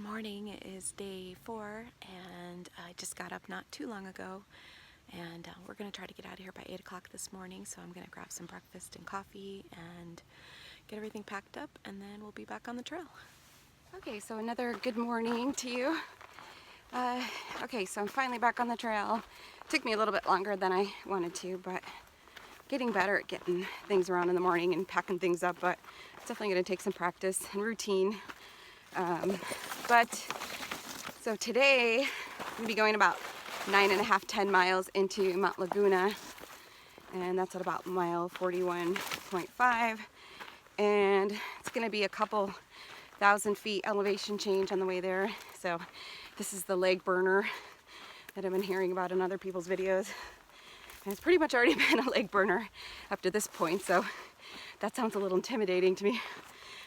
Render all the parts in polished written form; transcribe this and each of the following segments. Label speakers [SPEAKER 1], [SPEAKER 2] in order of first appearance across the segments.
[SPEAKER 1] morning. It is day 4 and I just got up not too long ago, and we're going to try to get out of here by 8 o'clock this morning, so I'm going to grab some breakfast and coffee and get everything packed up, and then we'll be back on the trail.
[SPEAKER 2] Okay, so another good morning to you. Okay, so I'm finally back on the trail. Took me a little bit longer than I wanted to, but getting better at getting things around in the morning and packing things up, but it's definitely going to take some practice and routine. So today I'm going to be going about 9.5, 10 miles into Mt Laguna, and that's at about mile 41.5, and it's going to be a couple thousand feet elevation change on the way there. So this is the leg burner that I've been hearing about in other people's videos, and it's pretty much already been a leg burner up to this point, so that sounds a little intimidating to me,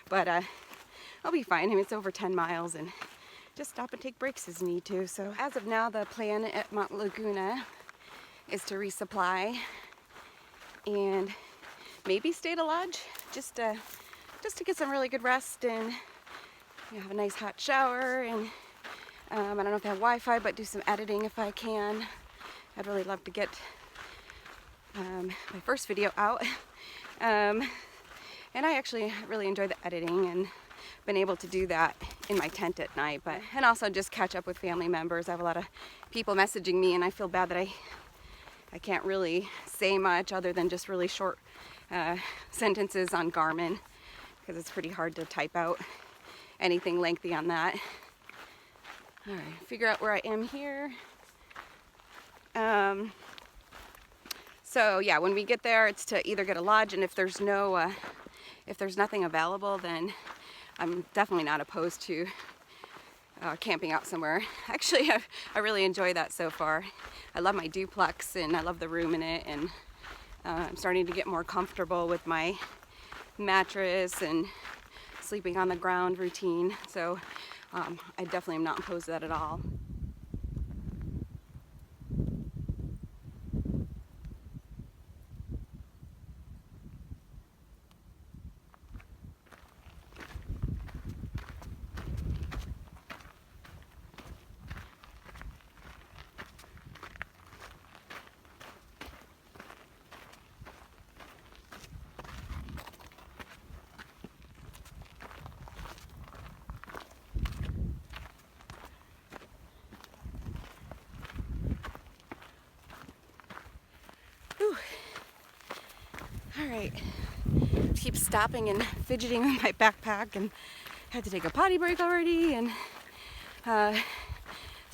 [SPEAKER 2] but I'll be fine. I mean, it's over 10 miles and just stop and take breaks as need to. So as of now, the plan at Mt Laguna is to resupply and maybe stay at a lodge just to get some really good rest and have a nice hot shower, and I don't know if they have Wi-Fi, but do some editing if I can. I'd really love to get my first video out, and I actually really enjoy the editing and been able to do that in my tent at night, and also just catch up with family members. I have a lot of people messaging me, and I feel bad that I can't really say much other than just really short sentences on Garmin, because it's pretty hard to type out anything lengthy on that. All right, figure out where I am here. So yeah, when we get there, it's to either get a lodge, and if there's nothing available, then I'm definitely not opposed to camping out somewhere. Actually, I really enjoy that so far. I love my duplex and I love the room in it, and I'm starting to get more comfortable with my mattress and sleeping on the ground routine. So I definitely am not opposed to that at all. Whew. All right, keep stopping and fidgeting with my backpack, and had to take a potty break already, and the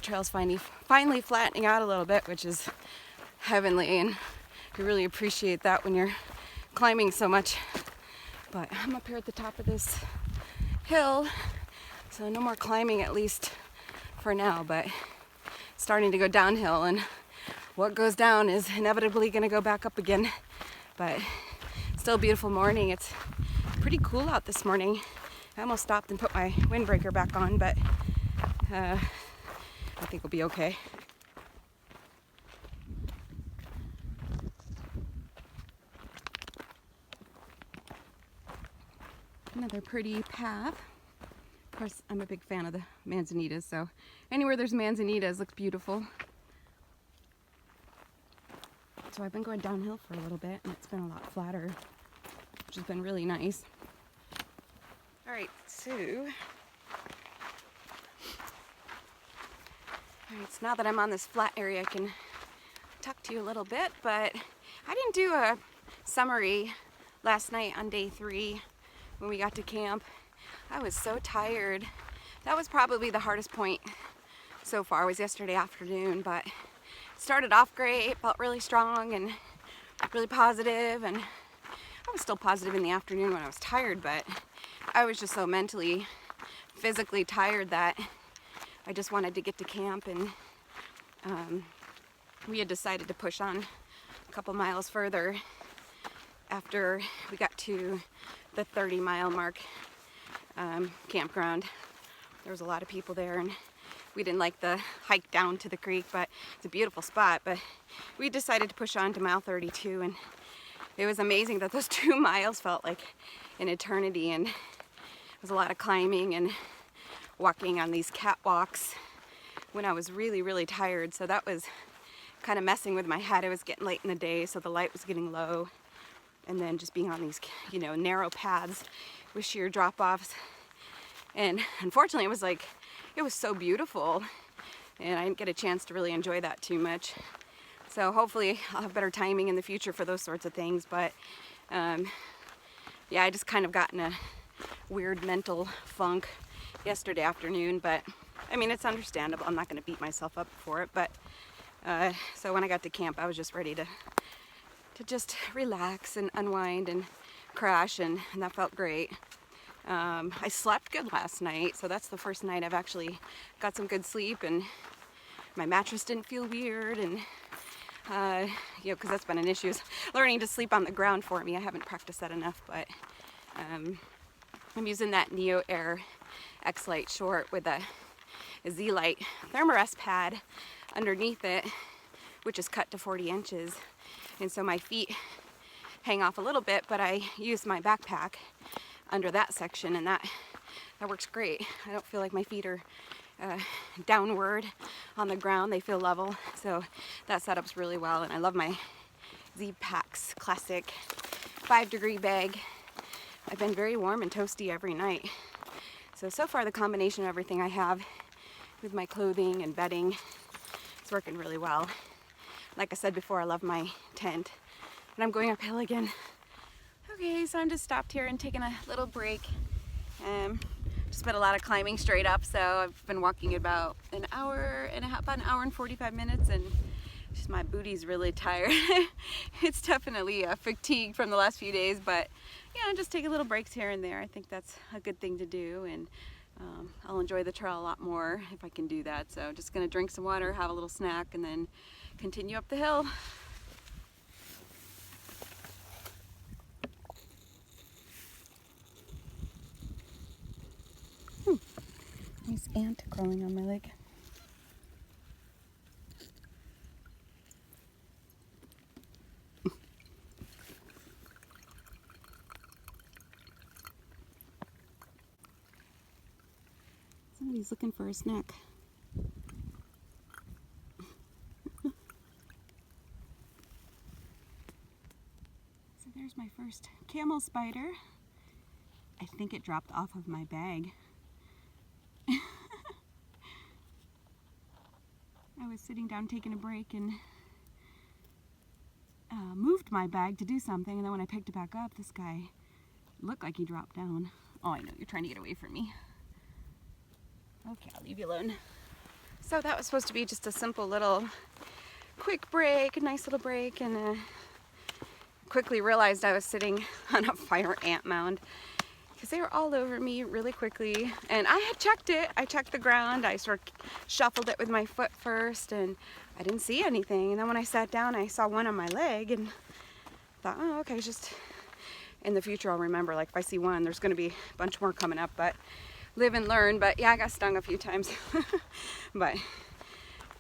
[SPEAKER 2] trail's finally flattening out a little bit, which is heavenly, and you really appreciate that when you're climbing so much. But I'm up here at the top of this hill, so no more climbing, at least for now, but starting to go downhill, and what goes down is inevitably going to go back up again. But still a beautiful morning. It's pretty cool out this morning. I almost stopped and put my windbreaker back on, but I think we'll be okay. Another pretty path. Of course, I'm a big fan of the manzanitas, so anywhere there's manzanitas looks beautiful. So I've been going downhill for a little bit, and it's been a lot flatter, which has been really nice. All right, so now that I'm on this flat area, I can talk to you a little bit, but I didn't do a summary last night on day 3 when we got to camp. I was so tired. That was probably the hardest point so far, was yesterday afternoon, but it started off great, felt really strong and really positive, and I was still positive in the afternoon when I was tired, but I was just so mentally, physically tired that I just wanted to get to camp, and we had decided to push on a couple miles further after we got to the 30-mile mark campground. There was a lot of people there, and we didn't like the hike down to the creek, but it's a beautiful spot. But we decided to push on to mile 32, and it was amazing that those 2 miles felt like an eternity, and it was a lot of climbing and walking on these catwalks when I was really, really tired. So that was kind of messing with my head. It was getting late in the day, so the light was getting low. And then just being on these, narrow paths with sheer drop-offs. And unfortunately, it was so beautiful, and I didn't get a chance to really enjoy that too much. So hopefully I'll have better timing in the future for those sorts of things. But yeah, I just kind of got in a weird mental funk yesterday afternoon. But I mean, it's understandable. I'm not going to beat myself up for it. But so when I got to camp, I was just ready to just relax and unwind and crash, and that felt great. I slept good last night, so that's the first night I've actually got some good sleep, and my mattress didn't feel weird, and because that's been an issue, is learning to sleep on the ground for me. I haven't practiced that enough, but I'm using that Neo Air X-Lite short with a Z-Lite thermarest pad underneath it, which is cut to 40 inches, and so my feet hang off a little bit, but I use my backpack under that section, and that works great. I don't feel like my feet are downward on the ground. They feel level, so that setup's really well. And I love my Z-Packs classic 5-degree bag. I've been very warm and toasty every night. So far the combination of everything I have with my clothing and bedding is working really well. Like I said before, I love my tent. And I'm going uphill again. Okay, so I'm just stopped here and taking a little break. Just been a lot of climbing straight up, so I've been walking about an hour and a half, about an hour and 45 minutes, and just my booty's really tired. It's definitely fatigued from the last few days, but yeah, just take a little breaks here and there. I think that's a good thing to do, and I'll enjoy the trail a lot more if I can do that. So just gonna drink some water, have a little snack, and then continue up the hill. Nice ant crawling on my leg. Somebody's looking for a snack. So there's my first camel spider. I think it dropped off of my bag. I was sitting down taking a break and moved my bag to do something, and then when I picked it back up, this guy looked like he dropped down. Oh, I know, you're trying to get away from me. Okay, I'll leave you alone. So that was supposed to be just a simple little quick break, a nice little break, and quickly realized I was sitting on a fire ant mound because they were all over me really quickly, and I had checked it. I checked the ground. I sort of shuffled it with my foot first, and I didn't see anything. And then when I sat down, I saw one on my leg, and thought, oh, okay, it's just in the future I'll remember, like if I see one, there's going to be a bunch more coming up, but live and learn. But yeah, I got stung a few times, but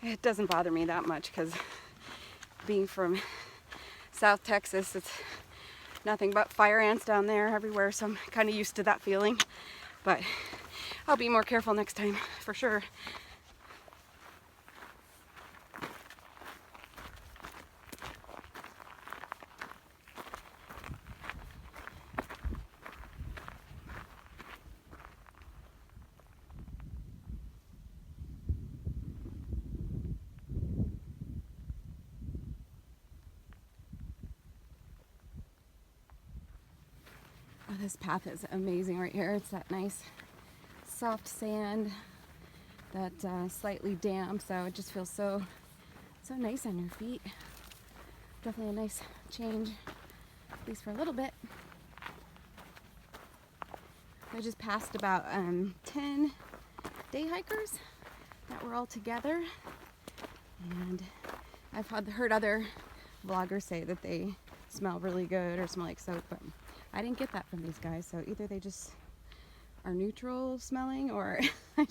[SPEAKER 2] it doesn't bother me that much because being from South Texas, it's nothing but fire ants down there everywhere, so I'm kind of used to that feeling. But I'll be more careful next time for sure. Oh, this path is amazing right here. It's that nice soft sand, that slightly damp, so it just feels so nice on your feet. Definitely a nice change, at least for a little bit. I just passed about 10 day hikers that were all together, and I've heard other vloggers say that they smell really good or smell like soap, but I didn't get that from these guys. So either they just are neutral smelling, or I'm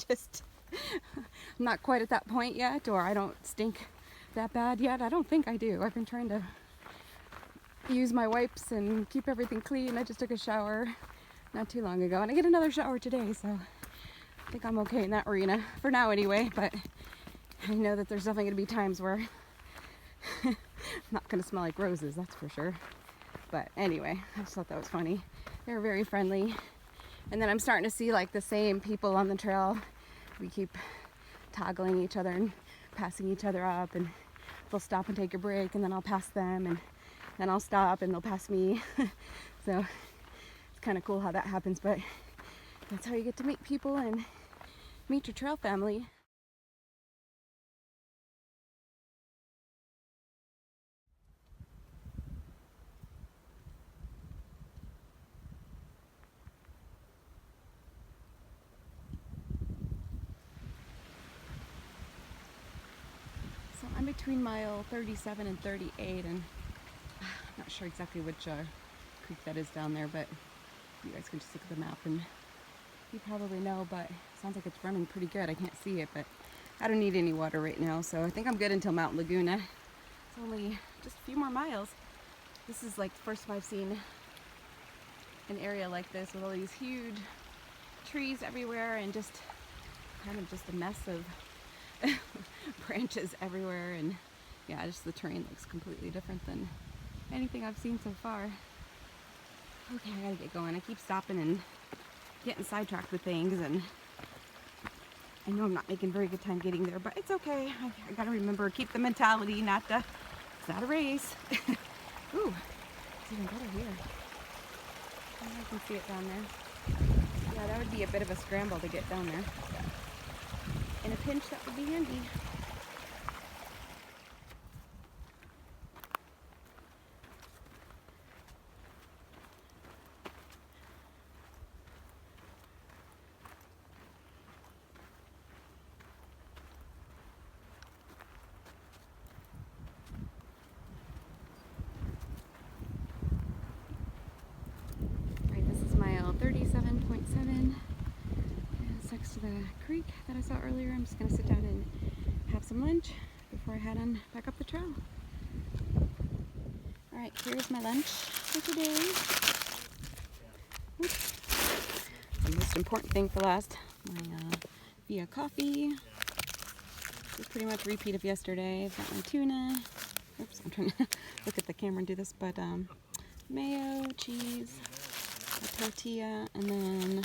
[SPEAKER 2] not quite at that point yet, or I don't stink that bad yet. I don't think I do. I've been trying to use my wipes and keep everything clean. I just took a shower not too long ago, and I get another shower today, so I think I'm okay in that arena for now anyway, but I know that there's definitely going to be times where I'm not going to smell like roses, that's for sure. But anyway, I just thought that was funny. They were very friendly. And then I'm starting to see like the same people on the trail. We keep toggling each other and passing each other up, and they'll stop and take a break, and then I'll pass them, and then I'll stop and they'll pass me. So it's kind of cool how that happens, but that's how you get to meet people and meet your trail family. So I'm between mile 37 and 38, and I'm not sure exactly which creek that is down there, but you guys can just look at the map and you probably know, but it sounds like it's running pretty good. I can't see it, but I don't need any water right now, so I think I'm good until Mt Laguna. It's only just a few more miles. This is like the first time I've seen an area like this with all these huge trees everywhere and just kind of just a mess of branches everywhere, and yeah, just the terrain looks completely different than anything I've seen so far. Okay, I gotta get going. I keep stopping and getting sidetracked with things, and I know I'm not making very good time getting there, but it's okay. I gotta remember, keep the mentality, it's not a race. Ooh, it's even better here. I can see it down there. Yeah, that would be a bit of a scramble to get down there. In a pinch, that would be handy. Alright, this is mile 37.7. It's next to the creek that I saw earlier. I'm just going to sit down and have some lunch before I head on back up the trail. Alright, here's my lunch for today. Oops. The most important thing for last, my Via coffee. This is pretty much a repeat of yesterday. I've got my tuna. Oops, I'm trying to look at the camera and do this, but mayo, cheese, a tortilla, and then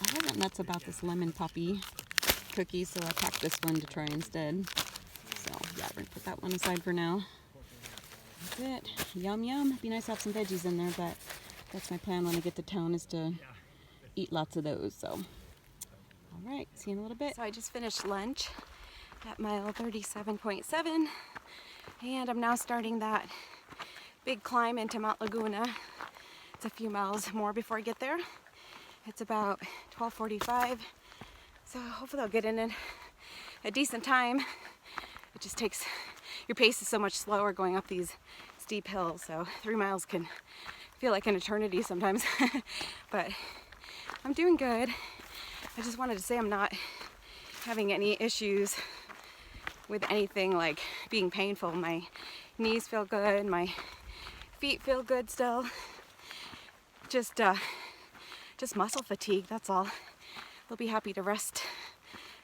[SPEAKER 2] I wasn't nuts about this lemon poppy cookie, so I packed this one to try instead. So yeah, we're gonna put that one aside for now. That's it. Yum yum. It'd be nice to have some veggies in there, but that's my plan when I get to town, is to eat lots of those. So all right, see you in a little bit. So I just finished lunch at mile 37.7, and I'm now starting that big climb into Mt Laguna. It's a few miles more before I get there. It's about 12:45, so hopefully I'll get in a decent time. It just takes, your pace is so much slower going up these steep hills, so 3 miles can feel like an eternity sometimes. But I'm doing good. I just wanted to say I'm not having any issues with anything like being painful. My knees feel good, my feet feel good still. Just muscle fatigue, that's all. I'll be happy to rest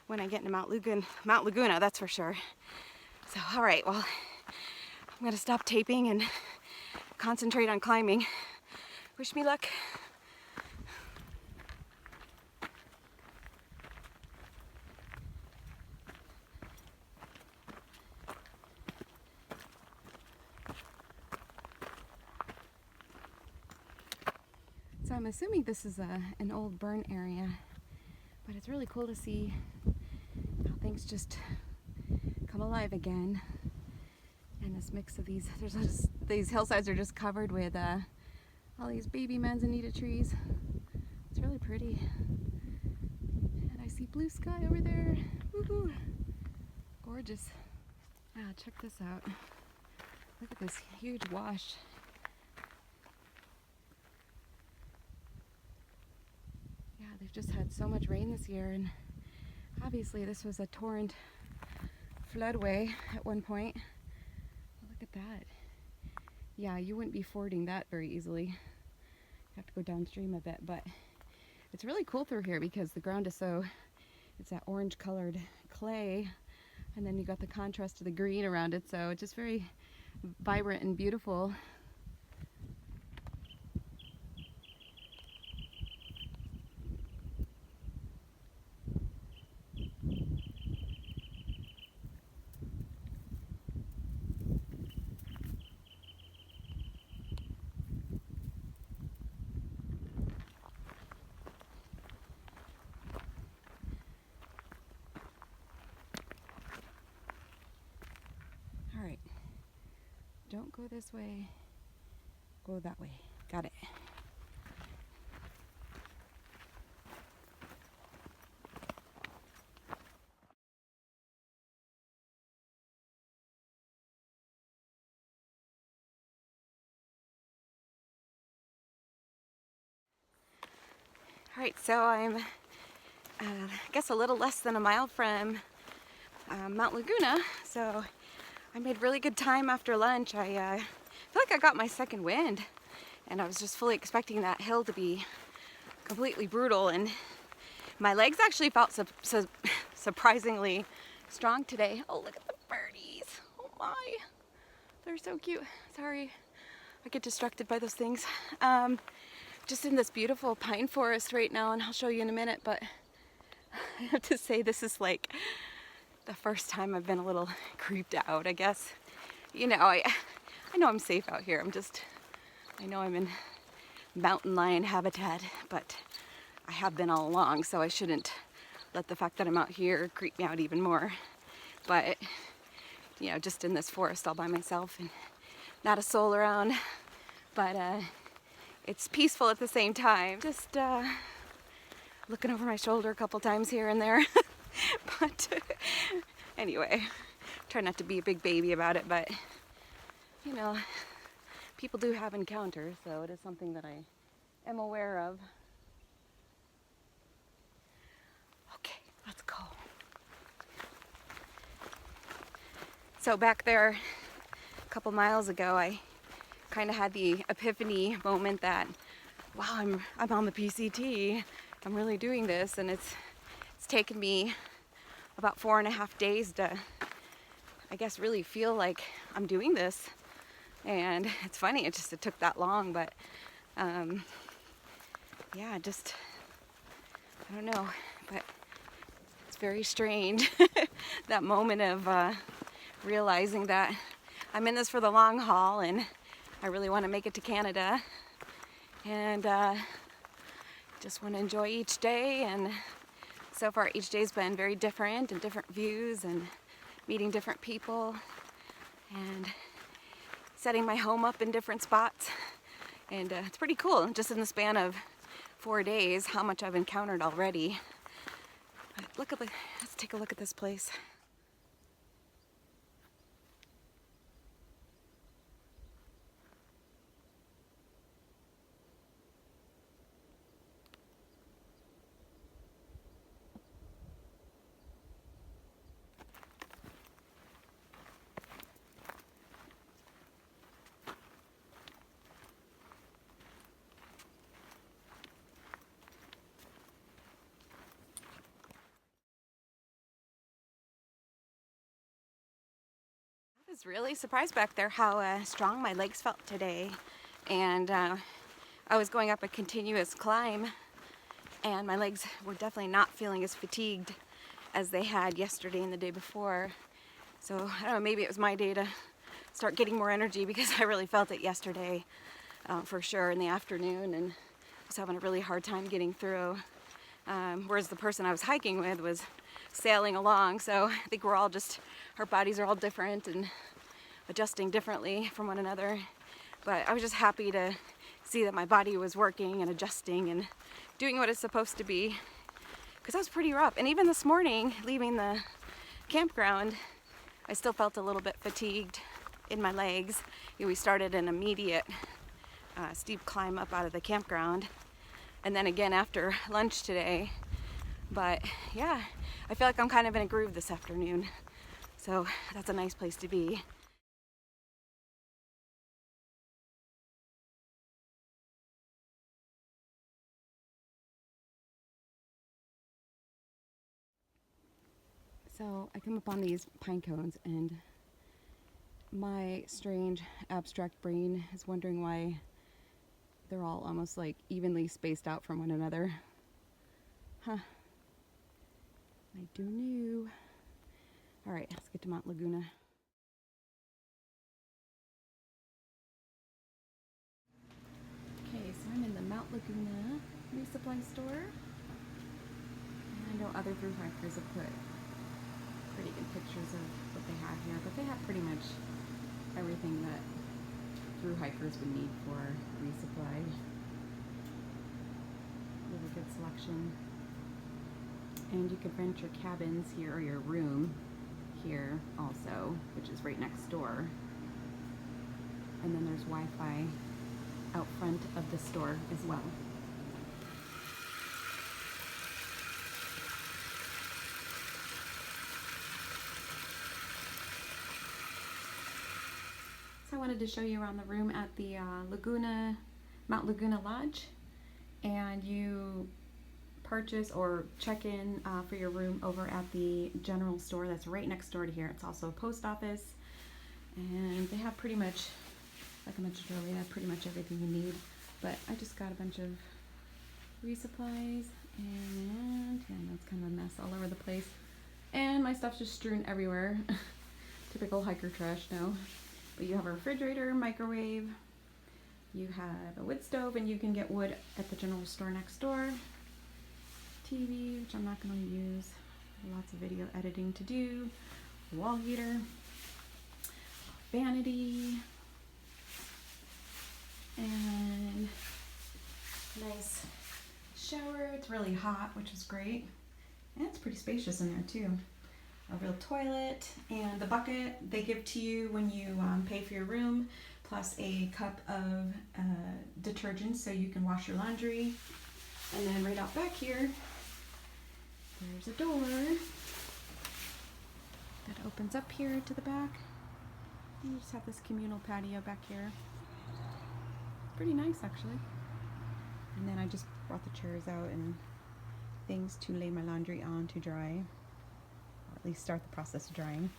[SPEAKER 2] when I get into Mt Laguna, that's for sure. So, all right, well, I'm gonna stop taping and concentrate on climbing. Wish me luck. So I'm assuming this is an old burn area, but it's really cool to see how things just come alive again. And this mix of these hillsides are just covered with all these baby manzanita trees. It's really pretty. And I see blue sky over there. Woohoo! Gorgeous. Ah, check this out. Look at this huge wash. Yeah, they've just had so much rain this year, and obviously this was a torrent floodway at one point. Look at that. Yeah, you wouldn't be fording that very easily. You have to go downstream a bit, but it's really cool through here because the ground is so it's that orange colored clay, and then you got the contrast of the green around it, so it's just very vibrant and beautiful. All right, don't go this way, go that way. Got it. All right, so I'm, I guess, a little less than a mile from Mount Laguna, so I made really good time after lunch. I feel like I got my second wind, and I was just fully expecting that hill to be completely brutal, and my legs actually felt surprisingly strong today. Oh, look at the birdies. Oh my, they're so cute. Sorry, I get distracted by those things. Just in this beautiful pine forest right now, and I'll show you in a minute, but I have to say this is like the first time I've been a little creeped out, I guess. You know, I know I'm safe out here. I know I'm in mountain lion habitat, but I have been all along, so I shouldn't let the fact that I'm out here creep me out even more. But, you know, just in this forest all by myself and not a soul around, but it's peaceful at the same time. Just looking over my shoulder a couple times here and there. But anyway, try not to be a big baby about it, but you know, people do have encounters, so it is something that I am aware of. Okay, let's go. So back there a couple miles ago, I kind of had the epiphany moment that, wow, I'm on the PCT. I'm really doing this, and it's taken me about 4.5 days to, I guess, really feel like I'm doing this. And it's funny, it took that long, but yeah, just, I don't know, but it's very strange. That moment of realizing that I'm in this for the long haul, and I really want to make it to Canada, and just want to enjoy each day. And so far each day's been very different, and different views, and meeting different people, and setting my home up in different spots. And it's pretty cool, just in the span of 4 days, how much I've encountered already. But let's take a look at this place. I was really surprised back there how strong my legs felt today. And I was going up a continuous climb, and my legs were definitely not feeling as fatigued as they had yesterday and the day before. So I don't know, maybe it was my day to start getting more energy, because I really felt it yesterday for sure in the afternoon, and was having a really hard time getting through. Whereas the person I was hiking with was sailing along, so I think our bodies are all different and adjusting differently from one another. But I was just happy to see that my body was working and adjusting and doing what it's supposed to be, because that was pretty rough. And even this morning, leaving the campground, I still felt a little bit fatigued in my legs. We started an immediate steep climb up out of the campground, and then again after lunch today. But yeah, I feel like I'm kind of in a groove this afternoon, so that's a nice place to be. So I come up on these pine cones and my strange abstract brain is wondering why they're all almost like evenly spaced out from one another. Huh. I do know. All right, let's get to Mt Laguna. Okay, so I'm in the Mt Laguna resupply store. And I know other thru hikers have put pretty good pictures of what they have here, but they have pretty much everything that thru hikers would need for resupply. Really good selection. And you could rent your cabins here or your room here also, which is right next door. And then there's Wi-Fi out front of the store as well. So I wanted to show you around the room at the Mt Laguna Lodge, and you purchase or check in for your room over at the general store that's right next door to here. It's also a post office, and they have pretty much, like I mentioned earlier, they have pretty much everything you need. But I just got a bunch of resupplies, and yeah, that's kind of a mess all over the place. And my stuff's just strewn everywhere. Typical hiker trash now. But you have a refrigerator, microwave, you have a wood stove, and you can get wood at the general store next door. TV, which I'm not going to use. Lots of video editing to do. Wall heater. Vanity. And nice shower. It's really hot, which is great. And it's pretty spacious in there too. A real toilet, and the bucket they give to you when you pay for your room, plus a cup of detergent so you can wash your laundry. And then right out back here, there's a door that opens up here to the back. You just have this communal patio back here. Pretty nice actually. And then I just brought the chairs out and things to lay my laundry on to dry. At least start the process of drying.